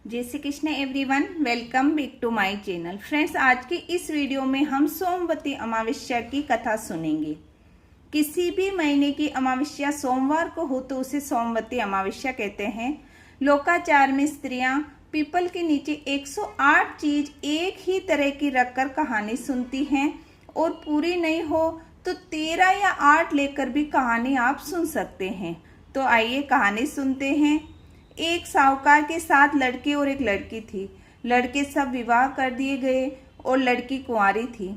जय Shri Krishna everyone, welcome back to my channel. Friends, आज की इस वीडियो में हम सोमवती अमावस्या की कथा सुनेंगे। किसी भी महीने की अमावस्या सोमवार को हो तो उसे सोमवती अमावस्या कहते हैं। लोकाचार में स्त्रियां पीपल के नीचे 108 चीज एक ही तरह की रखकर कहानी सुनती हैं और पूरी नहीं हो तो 13 या 8 लेकर भी कहानी आप सुन सकते हैं। तो आइए कहानी सुनते हैं। एक साहूकार के 7 लड़के और एक लड़की थी। लड़के सब विवाह कर दिए गए और लड़की कुंवारी थी।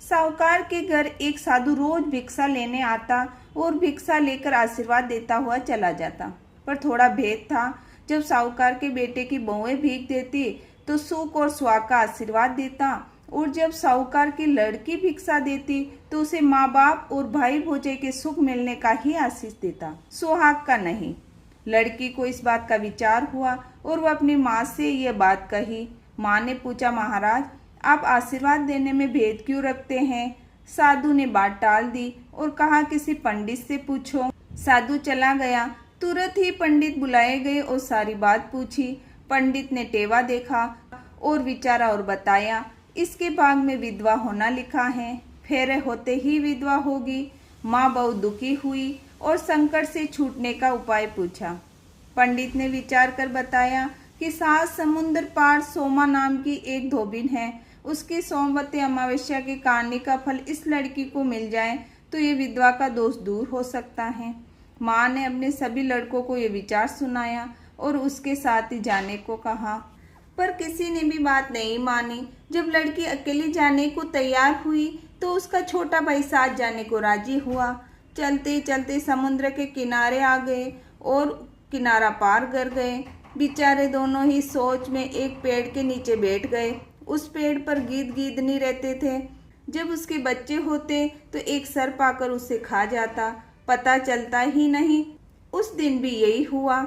साहूकार के घर एक साधु रोज भिक्षा लेने आता और भिक्षा लेकर आशीर्वाद देता हुआ चला जाता। पर थोड़ा भेद था, जब साहूकार के बेटे की बहुएं भीख देती तो सुख और सुहाग का आशीर्वाद देता, और जब साहूकार की लड़की भिक्षा देती तो उसे माँ बाप और भाई भोजे के सुख मिलने का ही आशीष देता, सुहाग का नहीं। लड़की को इस बात का विचार हुआ और वह अपनी माँ से यह बात कही। माँ ने पूछा, महाराज आप आशीर्वाद देने में भेद क्यों रखते हैं? साधु ने बात टाल दी और कहा, किसी पंडित से पूछो। साधु चला गया। तुरंत ही पंडित बुलाए गए और सारी बात पूछी। पंडित ने टेवा देखा और विचारा और बताया, इसके भाग में विधवा होना लिखा है, फेरे होते ही विधवा होगी। माँ बहुत दुखी हुई और संकट से छूटने का उपाय पूछा। पंडित ने विचार कर बताया कि 7 समुद्र पार सोमा नाम की एक धोबिन है, उसकी सोमवती अमावस्या की कहानी का फल इस लड़की को मिल जाए तो ये विधवा का दोष दूर हो सकता है। माँ ने अपने सभी लड़कों को ये विचार सुनाया और उसके साथ ही जाने को कहा, पर किसी ने भी बात नहीं मानी। जब लड़की अकेली जाने को तैयार हुई तो उसका छोटा भाई साथ जाने को राजी हुआ। चलते चलते समुद्र के किनारे आ गए और किनारा पार कर गए। बेचारे दोनों ही सोच में एक पेड़ के नीचे बैठ गए। उस पेड़ पर गीदनी रहते थे। जब उसके बच्चे होते तो एक सर्प आकर उसे खा जाता, पता चलता ही नहीं। उस दिन भी यही हुआ।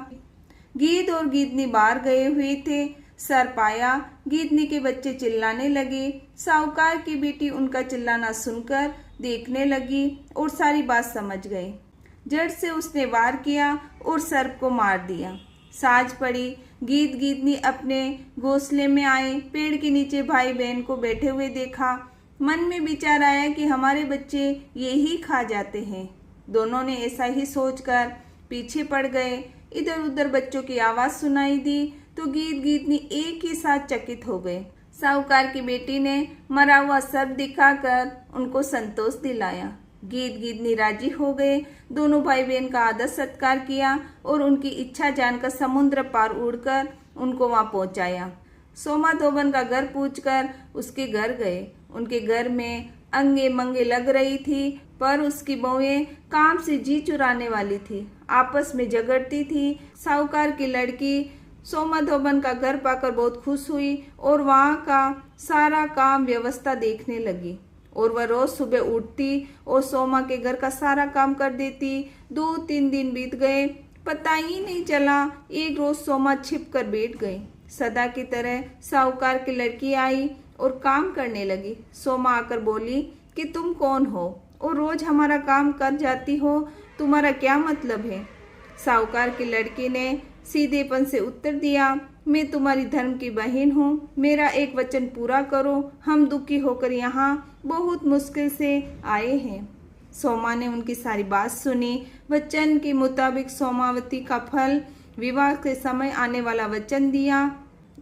गीद और गीदनी बाहर गए हुए थे। सर्प आया, गीदनी के बच्चे चिल्लाने लगे। साहूकार की बेटी उनका चिल्लाना सुनकर देखने लगी और सारी बात समझ गई। झट से उसने वार किया और सर्प को मार दिया। साँझ पड़ी, गीदनी अपने घोंसले में आए। पेड़ के नीचे भाई बहन को बैठे हुए देखा। मन में विचार आया कि हमारे बच्चे यही खा जाते हैं। दोनों ने ऐसा ही सोचकर पीछे पड़ गए। इधर उधर बच्चों की आवाज सुनाई दी तो गीदनी एक ही साथ चकित हो गए। साहूकार की बेटी ने मरा हुआ सर्प दिखाकर उनको संतोष दिलाया। गीदनी राजी हो गए। दोनों भाई बहन का आदर सत्कार किया और उनकी इच्छा जानकर समुद्र पार उड़कर उनको वहां पहुंचाया। सोमा धोबन का घर पूछकर उसके घर गए। उनके घर में अंगे मंगे लग रही थी, पर उसकी बहुएं काम से जी चुराने वाली थी, आपस में झगड़ती थी। साहूकार की लड़की सोमा धोबन का घर पाकर बहुत खुश हुई और वहाँ का सारा काम व्यवस्था देखने लगी, और वह रोज सुबह उठती और सोमा के घर का सारा काम कर देती। 2-3 दिन बीत गए, पता ही नहीं चला। एक रोज सोमा छिप कर बैठ गई। सदा की तरह साहूकार की लड़की आई और काम करने लगी। सोमा आकर बोली कि तुम कौन हो और रोज हमारा काम कर जाती हो, तुम्हारा क्या मतलब है? साहूकार की लड़की ने सीधेपन से उत्तर दिया, मैं तुम्हारी धर्म की बहन हूँ, मेरा एक वचन पूरा करो, हम दुखी होकर यहाँ बहुत मुश्किल से आए हैं। सोमा ने उनकी सारी बात सुनी। वचन के मुताबिक सोमावती का फल विवाह के समय आने वाला वचन दिया।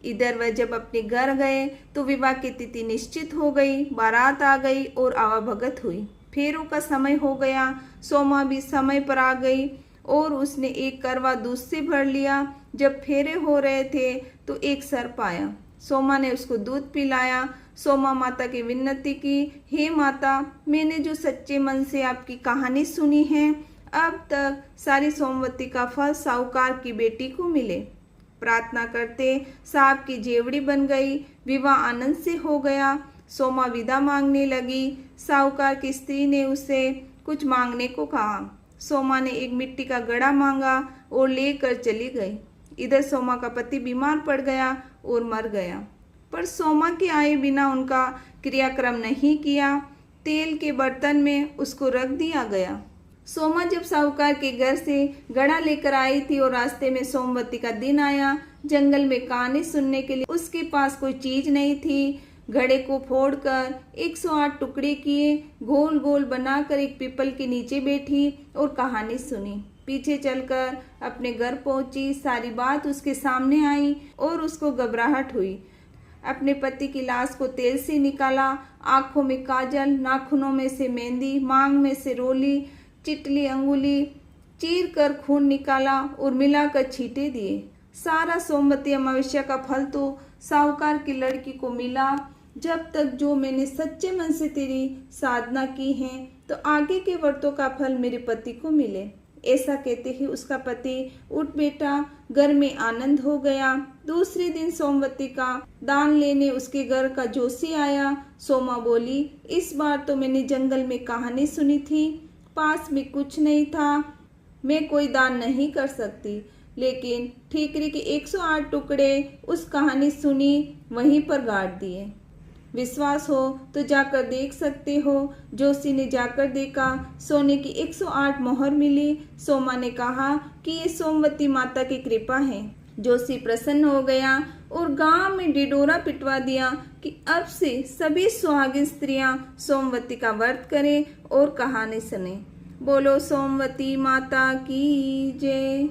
इधर वह जब अपने घर गए तो विवाह की तिथि निश्चित हो गई, बारात आ गई और आवाभगत हुई। फेरों का समय हो गया। सोमा भी समय पर आ गई और उसने एक करवा दूध से भर लिया। जब फेरे हो रहे थे तो एक सर्प आया। सोमा ने उसको दूध पिलाया। सोमा माता की विनती की, हे माता, मैंने जो सच्चे मन से आपकी कहानी सुनी है, अब तक सारी सोमवती का फल साहूकार की बेटी को मिले। प्रार्थना करते सांप की जेवड़ी बन गई। विवाह आनंद से हो गया। सोमा विदा मांगने लगी। साहूकार की स्त्री ने उसे कुछ मांगने को कहा। सोमा ने एक मिट्टी का घड़ा मांगा और लेकर चली गई। इधर सोमा का पति बीमार पड़ गया और मर गया, पर सोमा के आए बिना उनका क्रियाक्रम नहीं किया। तेल के बर्तन में उसको रख दिया गया। सोमा जब साहूकार के घर से घड़ा लेकर आई थी और रास्ते में सोमवती का दिन आया जंगल में कहानी सुनने के लिए उसके पास कोई चीज नहीं थी। घड़े को फोड़कर 108 टुकड़े किए, गोल गोल बनाकर एक पीपल के नीचे बैठी और कहानी सुनी। पीछे चलकर अपने घर पहुंची, सारी बात उसके सामने आई और उसको घबराहट हुई। अपने पति की लाश को तेल से निकाला, आंखों में काजल, नाखूनों में से मेहंदी, मांग में से रोली, चिटली अंगुली चीर कर खून निकाला और मिलाकर छींटे दिए। सारा सोमवती अमावस्या का फल तो साहूकार की लड़की को मिला। जब तक जो मैंने सच्चे मन से तेरी साधना की है तो आगे के व्रतों का फल मेरे पति को मिले। ऐसा कहते ही उसका पति उठ बैठा। घर में आनंद हो गया। दूसरे दिन सोमवती का दान लेने उसके घर का जोशी आया। सोमा बोली, इस बार तो मैंने जंगल में कहानी सुनी थी, पास में कुछ नहीं था, मैं कोई दान नहीं कर सकती, लेकिन ठीकरी के 108 टुकड़े उस कहानी सुनी वहीं पर गाड़ दिए। विश्वास हो तो जाकर देख सकते हो। जोशी ने जाकर देखा, सोने की 108 मोहर मिली। सोमा ने कहा कि ये सोमवती माता की कृपा है। जोशी प्रसन्न हो गया और गांव में ढिढोरा पिटवा दिया कि अब से सभी सुहागिन स्त्रियां सोमवती का व्रत करें और कहानी सुने। बोलो सोमवती माता की जय।